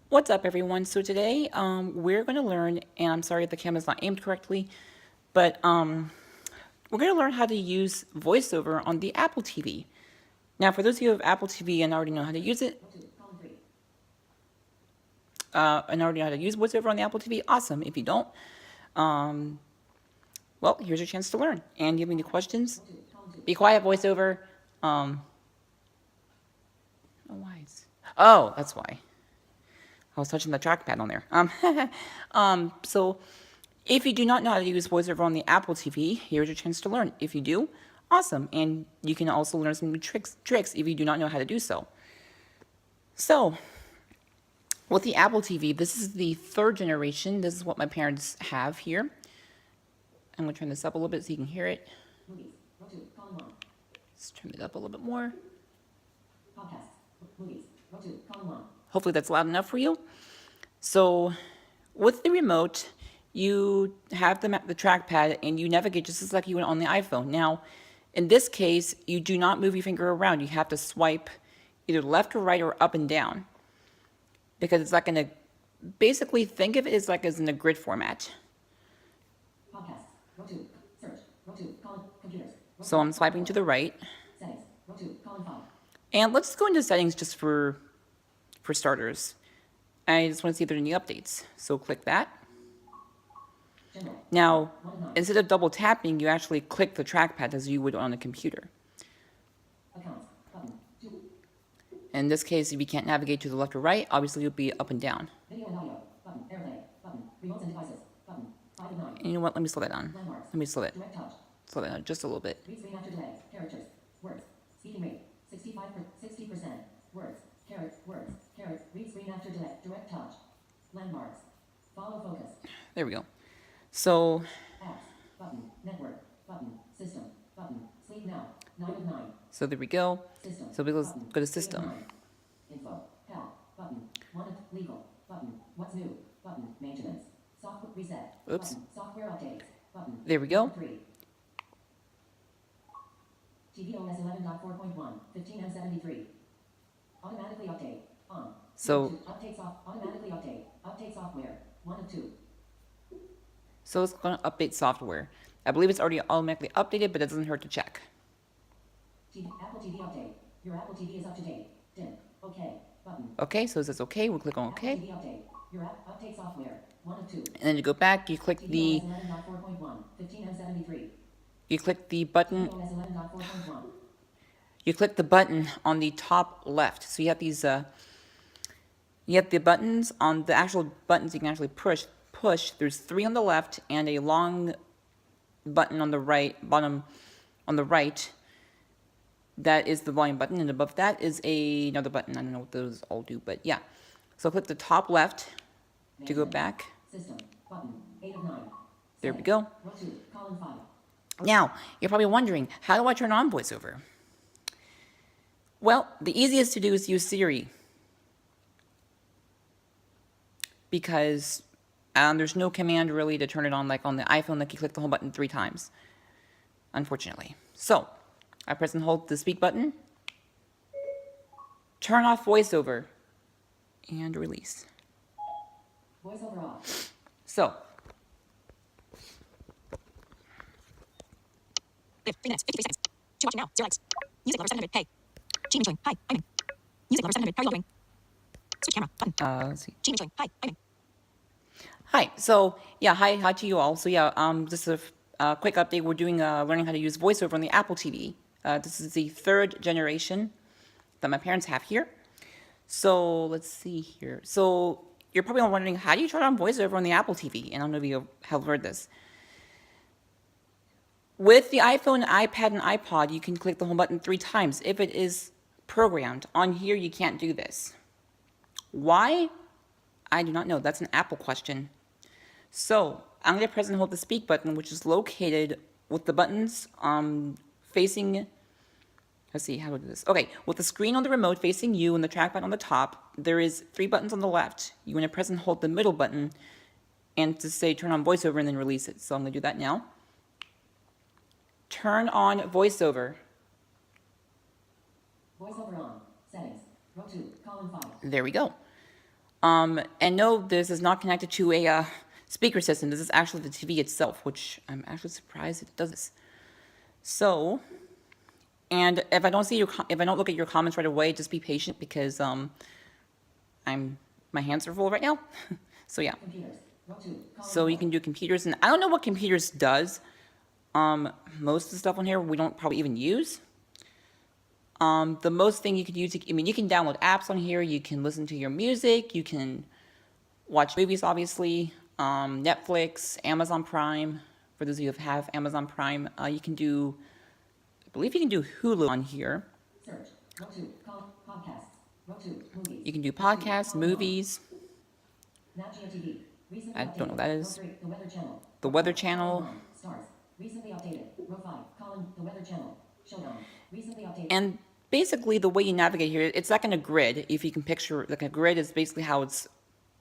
What's up, everyone? So today we're going to learn, and I'm sorry if the camera's not aimed correctly, but we're going to learn how to use VoiceOver on the Apple TV. Now, for those of you who have Apple TV and already know how to use it, VoiceOver on the Apple TV, awesome. If you don't, well, here's your chance to learn. And you have any questions? Be quiet, VoiceOver. Oh, why? Oh, that's why. I was touching the trackpad on there. So if you do not know how to use VoiceOver on the Apple TV, here's your chance to learn. If you do, awesome. And you can also learn some new tricks if you do not know how to do so. So with the Apple TV, this is the third generation. This is what my parents have here. I'm going to turn this up a little bit so you can hear it. Let's turn it up a little bit more. Hopefully that's loud enough for you. So with the remote, you have the trackpad and you navigate just as like you would on the iPhone. Now, in this case, you do not move your finger around. You have to swipe either left or right or up and down, because it's like going to basically think of it as like as in a grid format. So I'm swiping to the right. And let's go into settings just for starters. I just want to see if there are any updates. So click that. Now, instead of double tapping, you actually click the trackpad as you would on a computer. In this case, if you can't navigate to the left or right, obviously you'll be up and down. And you know what? Let me slow that down. Let me slow that down just a little bit. There we go. So, so there we go. So we go to system. Oops. There we go. TVOS 11.4.1, 15M73. Automatically update. On. So, updates off. Automatically update. Update software. 1 of 2. So it's going to update software. I believe it's already automatically updated, but it doesn't hurt to check. Apple TV update. Your Apple TV is up to date. Dim. OK. Button. Okay, so it says OK. We'll click on OK. Apple TV update. Your update software. 1 of 2. And then you go back. You click the. 11.4.1, 15M73. You click the button. You click the button on the top left. So you have these. You have the buttons on the actual buttons you can actually push. There's 3 on the left and a long button on the right, bottom on the right. That is the volume button, and above that is another button. I don't know what those all do, but yeah. So click the top left to go back. System button 8 of 9. There we go. Now, you're probably wondering, how do I turn on VoiceOver? Well, the easiest to do is use Siri, because there's no command really to turn it on like on the iPhone, like you click the whole button 3 times, unfortunately. So I press and hold the speak button, turn off VoiceOver, and release. VoiceOver off. So. 3 minutes, 53 seconds. To watch now, 0 likes. Music lover 700, hey. Gmail join, hi, I'm in. Music lover 700, how are you all doing? Switch camera, button. Let's see. Gmail join, hi, I'm in. Hi, so yeah, hi to you all. So yeah, just a quick update. We're doing learning how to use VoiceOver on the Apple TV. This is the 3rd generation that my parents have here. So let's see here. So you're probably wondering, how do you turn on VoiceOver on the Apple TV? And I don't know if you have heard this. With the iPhone, iPad, and iPod, you can click the home button 3 times if it is programmed. On here, you can't do this. Why? I do not know. That's an Apple question. So I'm going to press and hold the speak button, which is located with the buttons facing. Let's see, how do I do this? Okay, with the screen on the remote facing you and the trackpad on the top, there is 3 buttons on the left. You want to press and hold the middle button and to say turn on VoiceOver and then release it. So I'm going to do that now. Turn on VoiceOver. VoiceOver on. Settings. Row 2. Column 5. There we go. And no, this is not connected to a speaker system. This is actually the TV itself, which I'm actually surprised it does this. So, and if I don't look at your comments right away, just be patient because my hands are full right now. So yeah. So you can do computers, and I don't know what computers does. Most of the stuff on here we don't probably even use. The most thing you could use, I mean, you can download apps on here. You can listen to your music. You can watch movies, obviously. Netflix, Amazon Prime. For those of you who have Amazon Prime, you can do, I believe you can do Hulu on here. Search. Podcasts. Movies. You can do podcasts, movies. TV. I don't know what that is. The Weather Channel. The Weather Channel. Stars. Recently updated. Row 5. Column. The Weather Channel. Showdown. Recently updated. And basically the way you navigate here, it's like in a grid. If you can picture, like a grid is basically how it's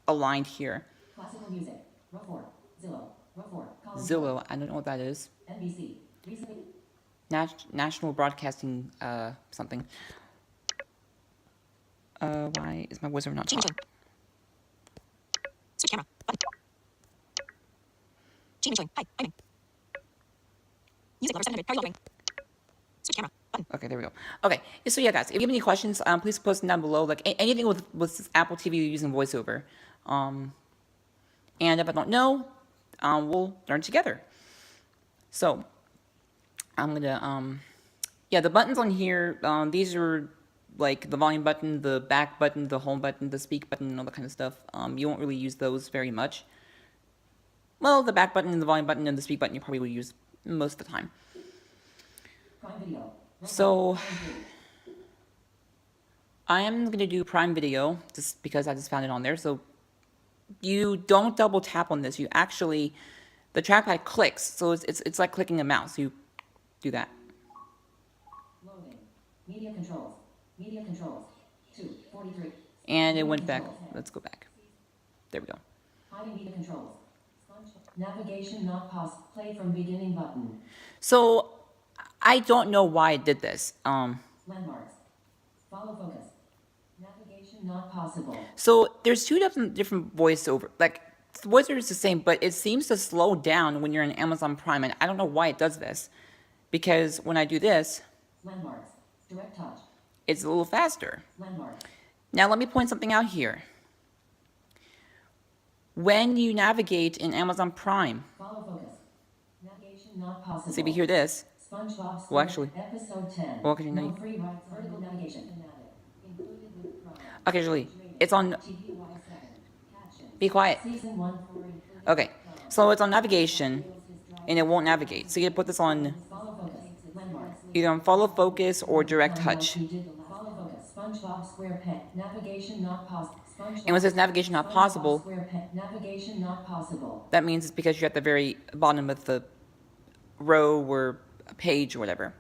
aligned here. Classical music. Row 4. Zillow. Row 4. Column Zillow, I don't know what that is. NBC. Recently. National Broadcasting, something. Why is my wizard not talking? Switch camera. Button. Gmail showing. Hi. I'm in. Music lover 700. How are you all doing? Switch camera. Button. Okay, there we go. Okay, so yeah, guys, if you have any questions, please post them down below. Like anything with Apple TV using VoiceOver. And if I don't know, we'll learn together. So I'm gonna yeah, the buttons on here, these are like the volume button, the back button, the home button, the speak button, and all that kind of stuff. You won't really use those very much. Well, the back button and the volume button and the speak button you probably will use most of the time. Prime Video. So I am going to do Prime Video just because I just found it on there. So you don't double tap on this. You actually, the trackpad clicks. So it's like clicking a mouse. You do that. Loading. Media controls. Media controls. 243. And it went back. Let's go back. There we go. Hiding media controls. Navigation not possible. Play from beginning button. So I don't know why it did this. Landmarks. Follow focus. Navigation not possible. So there's two different voiceover. Like the voiceover is the same, but it seems to slow down when you're in Amazon Prime, and I don't know why it does this. Because when I do this, landmarks. Direct touch. It's a little faster. Landmark. Now let me point something out here. When you navigate in Amazon Prime, follow focus. Navigation not possible. See if you hear this. SpongeBob Well, actually, episode 10. well, okay, no free rights, vertical navigation. Okay, Julie, it's on. Be quiet. Okay, so it's on navigation, and it won't navigate. So you put this on either on follow focus or direct touch. And when it says navigation not possible, that means it's because you're at the very bottom of the row or page or whatever.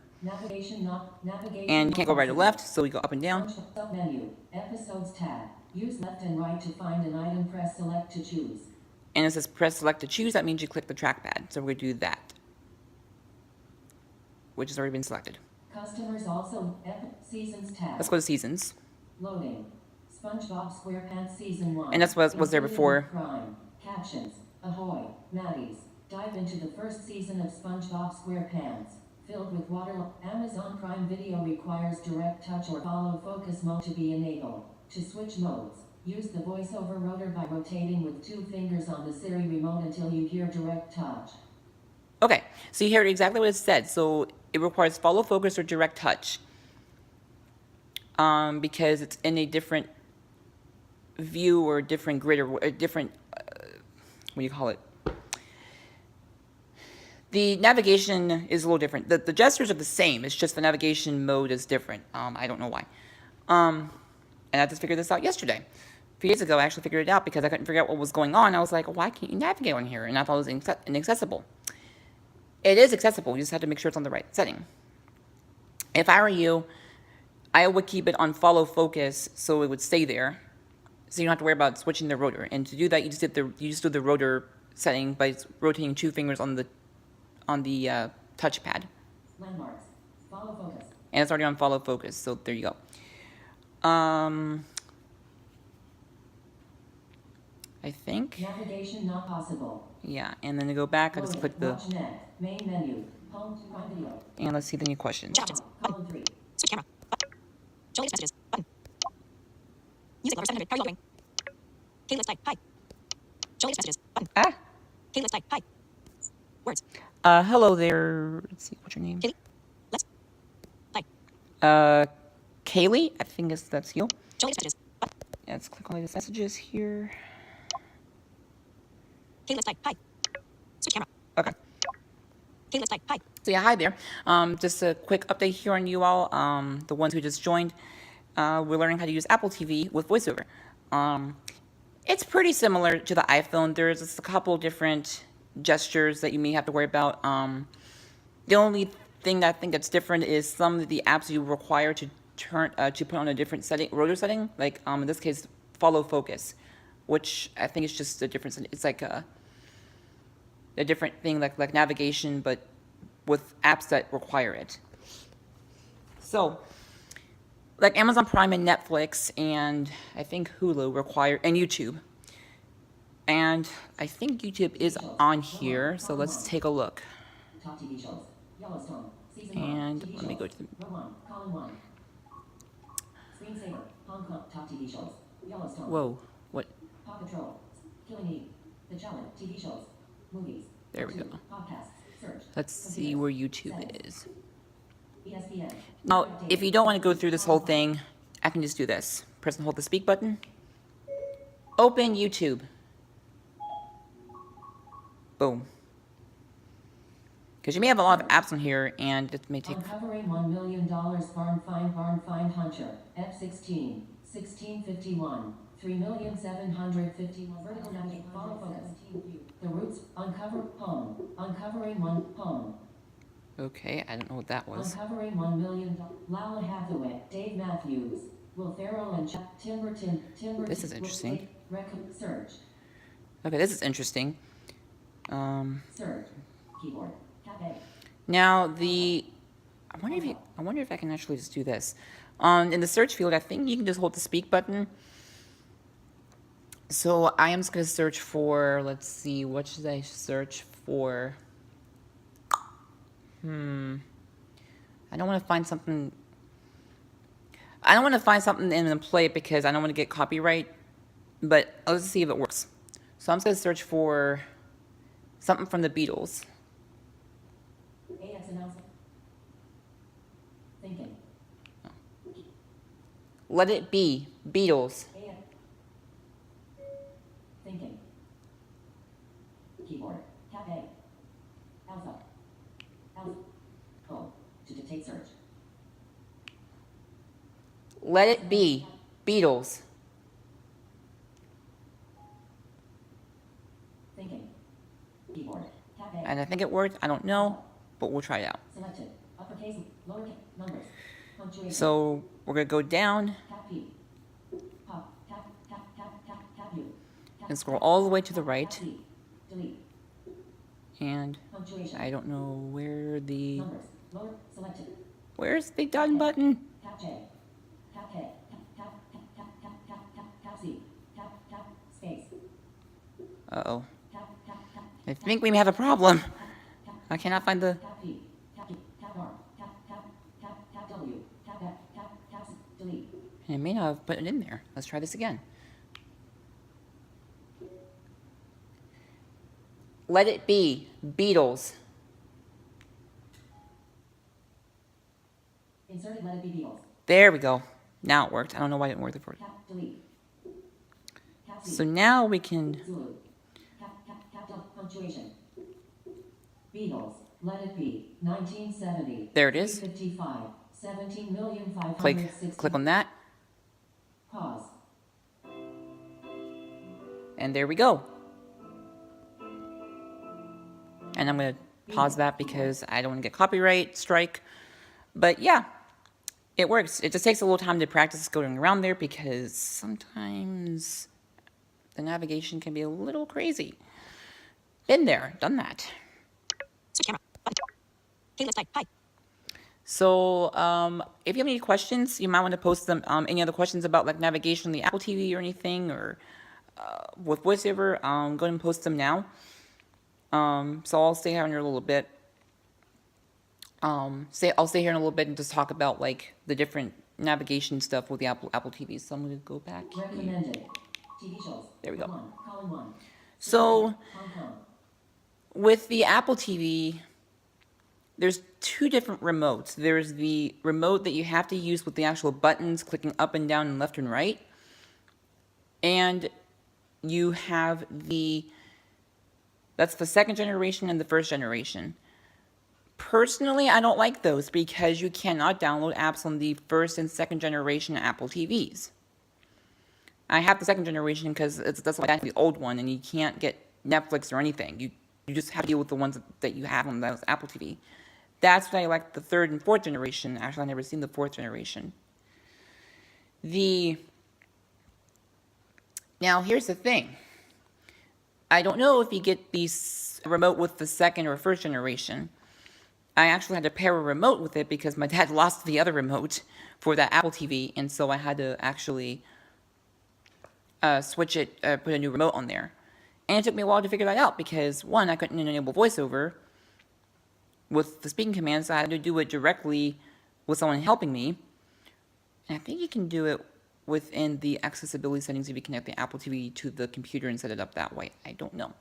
And you can't go right or left, so we go up and down. Menu, episodes tab. Use left and right to find an item, press select to choose. And it says press select to choose, that means you click the trackpad. So we're going to do that, which has already been selected. Customers also, seasons tab. Let's go to seasons. Loading. SpongeBob SquarePants Season 1. And that's what was there before. Crime. Captions. Ahoy, Maddies. Dive into the first season of SpongeBob SquarePants. Filled with water. Amazon Prime Video requires direct touch or follow focus mode to be enabled. To switch modes, use the voiceover rotor by rotating with 2 fingers on the Siri remote until you hear direct touch. Okay, so you hear exactly what it said. So it requires follow focus or direct touch. Because it's in a different view or a different grid or a different, what do you call it? The navigation is a little different. The gestures are the same. It's just the navigation mode is different. I don't know why. And I just figured this out yesterday. A few days ago, I actually figured it out because I couldn't figure out what was going on. I was like, why can't you navigate on here? And I thought it was inaccessible. It is accessible. You just have to make sure it's on the right setting. If I were you, I would keep it on follow focus so it would stay there. So you don't have to worry about switching the rotor. And to do that, you just do the rotor setting by rotating 2 fingers on the touchpad. Landmarks. Follow focus. And it's already on follow focus, so there you go. I think. Navigation not possible. Yeah, and then to go back, I just Loading. click the, Watch net. Main menu. Home. Prime video. and let's see the new questions. Chat options. Button. Column 3. Switch camera. Button. Show latest messages. Button. Music lover 700. Karaoke. K list type. Hi. Show latest messages. Button. Ah, K list type. Hi. Words. hello there. Let's see, what's your name? Kaylee. Let's. Hi. Kaylee, I think that's you. Show latest messages. Button. Yeah, let's click on these messages here. K list type. Hi. Switch camera. Okay. K list type. Hi. So yeah, hi there. Just a quick update here on you all. The ones who just joined, we're learning how to use Apple TV with VoiceOver. It's pretty similar to the iPhone. There's just a couple different gestures that you may have to worry about. The only thing that I think that's different is some of the apps you require to turn to put on a different setting, rotor setting. Like in this case, follow focus, which I think is just a difference. It's like a different thing, like navigation, but with apps that require it. So, like Amazon Prime and Netflix, and I think Hulu require, and YouTube. And I think YouTube is on here, so let's take a look. Top TV shows. Yellowstone. Season 1. And TV let me shows. go to the, Row 1. Column 1. Screensaver. Hong Kong. Top TV shows. Yellowstone. whoa, what, Paw Patrol. Killing Eve. The Challenge. TV shows. Movies. there we go. Podcasts. Search. Let's see where YouTube is. ESPN. Now, if you don't want to go through this whole thing, I can just do this. Press and hold the speak button. Open YouTube. Boom. Because you may have a lot of apps on here, and it may take... Uncovering $1 million barn find hunter. F16. 1651. 3,751,000. Vertical navigation. Follow focus. The roots. Uncover. Home. Uncovering one. Home. Okay, I don't know what that was. Uncovering $1 million. Lala Hathaway. Dave Matthews. Will Ferrell and Timberton. This is interesting. Search. Okay, this is interesting. Search. Keyboard. Tab A. Now I wonder if I can actually just do this. In the search field, I think you can just hold the speak button. So I am just gonna search for, let's see, what should I search for? I don't want to find something. I don't want to find something and then play it because I don't want to get copyright. But let's see if it works. So I'm just gonna search for something from the Beatles. AX announcement. Thinking. Let It Be, Beatles. AX. Thinking. Keyboard. Tab A. Alpha. Alpha. O. To dictate search. Let It Be, Beatles. Thinking. Keyboard. Tab A. And I think it worked. I don't know, but we'll try it out. Selected. Uppercase. Lowercase. Numbers. Punctuation. So we're gonna go down Tap P. Pop. Tap. Tap. Tap. Tap. Tap U. Tap, and scroll tap, all the way to the tap, right. tap D. Delete. And Punctuation. I don't know where the, Numbers. Lower. Selected. where's the done button? Tap J. Tap K. Tap. Tap. Tap. Tap. Tap. Tap. Tap. Tap C. Tap. Tap. Space. Uh-oh. Tap. Tap. Tap. I think we may have a problem. I cannot find the, Tap P. Tap E. Tap R. Tap. Tap. Tap. Tap W. Tap F. Tap. Tap. Delete. it may not have put it in there. Let's try this again. Let It Be, Beatles. Inserted. Let it be Beatles. There we go. Now it worked. I don't know why it didn't work before. Tap. Delete. Tap C. So now we can, Zulu. Tap. Tap. Tap. Tap. Punctuation. Beatles. Let it be. 1970. there it is. 55. 17,560. Click on that, Pause. and there we go. And I'm going to pause that because I don't want to get copyright strike. But yeah, it works. It just takes a little time to practice going around there because sometimes the navigation can be a little crazy. Been there, done that. Switch camera. Button. K list type. Hi. So if you have any questions, you might want to post them. Any other questions about like navigation on the Apple TV or anything, or with voiceover. I'm going to post them now. So I'll stay here in a little bit. I'll stay here in a little bit and just talk about like the different navigation stuff with the Apple TV. So I'm going to go back. Recommended. TV shows. There we go. Column 1. So Hong Kong. with the Apple TV, there's two different remotes. There's the remote that you have to use with the actual buttons, clicking up and down and left and right. And you have that's the second generation and the first generation. Personally, I don't like those because you cannot download apps on the first and second generation Apple TVs. I have the second generation because that's like the old one, and you can't get Netflix or anything. You just have to deal with the ones that you have on those Apple TV. That's why I like the third and fourth generation. Actually, I've never seen the fourth generation. Now, here's the thing. I don't know if you get the remote with the second or first generation. I actually had to pair a remote with it because my dad lost the other remote for that Apple TV, and so I had to actually switch it, put a new remote on there. And it took me a while to figure that out because, one, I couldn't enable voiceover with the speaking commands, so I had to do it directly with someone helping me. And I think you can do it within the accessibility settings if you connect the Apple TV to the computer and set it up that way. I don't know.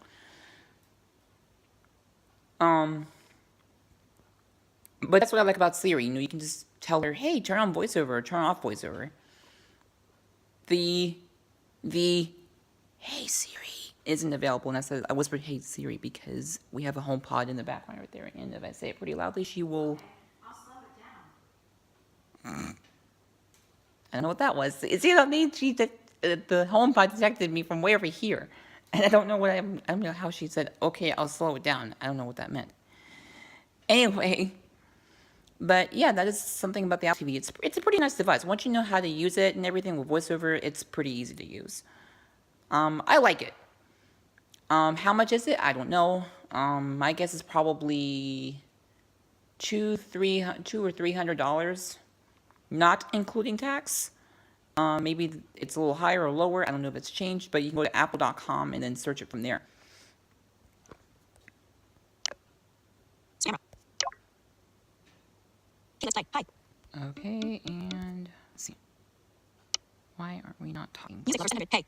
But that's what I like about Siri. You can just tell her, hey, turn on voiceover, or turn off voiceover. The hey Siri isn't available, and I whispered hey Siri because we have a HomePod in the background right there, and if I say it pretty loudly, she will. I'll slow it down. I don't know what that was. See what I mean? The HomePod detected me from way over here, and I don't know I don't know how she said okay, I'll slow it down. I don't know what that meant. Anyway. But yeah, that is something about the Apple TV. It's a pretty nice device. Once you know how to use it and everything with voiceover, it's pretty easy to use. I like it. How much is it? I don't know. My guess is probably $200 or $300, not including tax. Maybe it's a little higher or lower. I don't know if it's changed, but you can go to apple.com and then search it from there. Camera. Okay, let's type. Hi. Okay, and let's see. Why aren't we not talking? Music lover 700. Hey.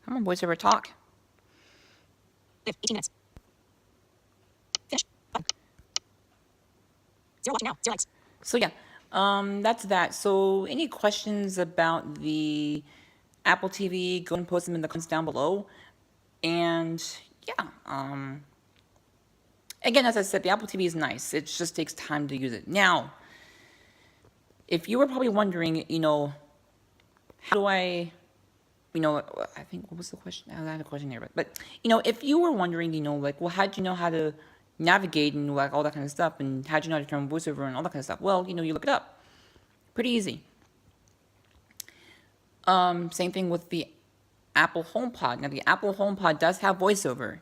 Come on, voiceover, talk. Live 18 minutes. Finish. Button. 0 watching now. 0 likes. So yeah, that's that. So any questions about the Apple TV, go and post them in the comments down below. And yeah, again, as I said, the Apple TV is nice. It just takes time to use it. Now, if you were probably wondering, how do I think, what was the question? I had a question there, but if you were wondering, like, well, how'd you know how to navigate and like all that kind of stuff, and how'd you know how to turn on voiceover and all that kind of stuff? Well, you look it up. Pretty easy. Same thing with the Apple HomePod. Now, the Apple HomePod does have voiceover.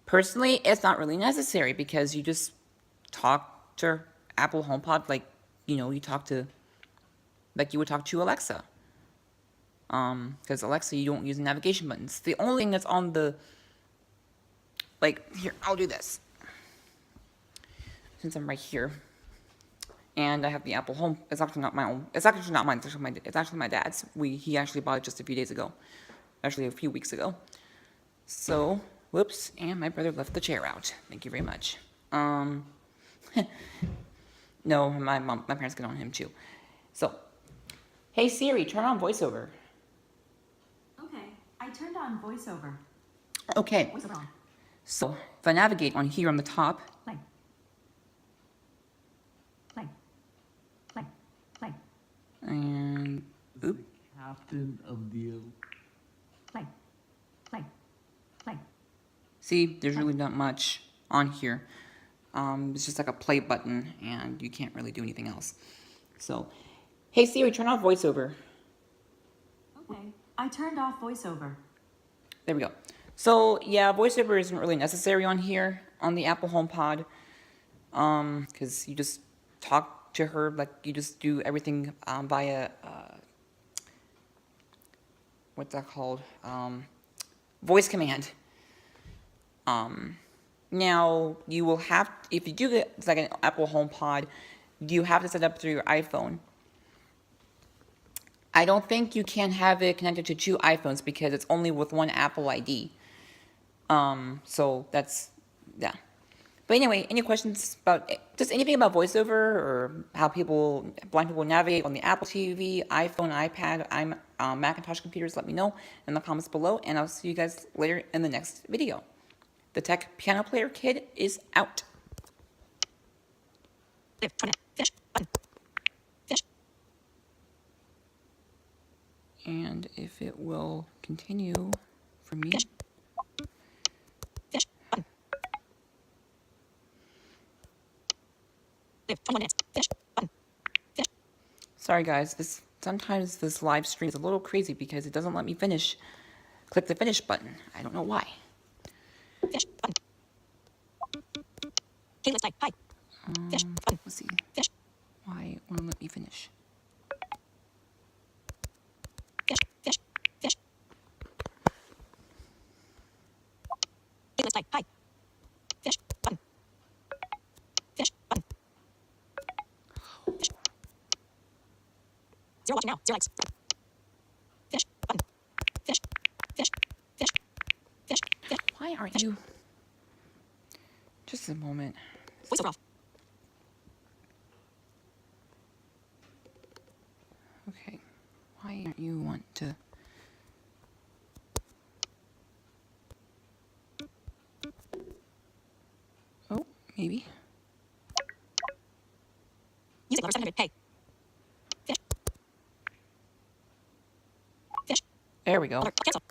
Personally, it's not really necessary because you just talk to Apple HomePod like, you talk to, like you would talk to Alexa. Because Alexa, you don't use navigation buttons. The only thing that's on the, here, I'll do this. Since I'm right here. And I have the Apple Home. It's actually not my own. It's actually not mine. It's actually my dad's. He actually bought it just a few days ago. Actually, a few weeks ago. So, whoops. And my brother left the chair out. Thank you very much. No, my parents get on him too. So, hey Siri, turn on voiceover. Okay, I turned on voiceover. Okay. Voiceover on. So, if I navigate on here on the top. Play. Play. Play. Play. And, oop. Captain of the Play. Play. Play. See, there's really not much on here. It's just like a play button, and you can't really do anything else. So, hey Siri, turn off voiceover. Okay, I turned off voiceover. There we go. So, yeah, voiceover isn't really necessary on here, on the Apple HomePod, because you just talk to her, like you just do everything via what's that called? Voice command. Now you will have, if you do get it's like an Apple HomePod, you have to set up through your iPhone. I don't think you can have it connected to 2 iPhones because it's only with one Apple ID. So that's, yeah. But anyway, any questions about just anything about VoiceOver or how blind people navigate on the Apple TV, iPhone, iPad, Macintosh computers, let me know in the comments below, and I'll see you guys later in the next video. The Tech Piano Player Kid is out. Live. 20 minutes. Finish. Button. Finish. And if it will continue for me. Finish. Finish. Button. Live. 21 minutes. Finish. Button. Finish. Sorry guys, sometimes this live stream is a little crazy because it doesn't let me click the finish button. I don't know why. Finish. Button. Keyless type. Hi. Finish. Button. Let's see. Finish. Why won't let me finish? Finish. Finish. Finish. Keyless type. Hi. Finish. Button. Finish. Button. Finish. 0 watching now. 0 likes. Finish. Button. Finish. Finish. Finish. Finish. Finish. Why aren't you? Just a moment. VoiceOver off. Okay. Why aren't you want to? Oh, maybe. Music lover 700. Hey. Finish. Finish. There we go. Alert. Cancel.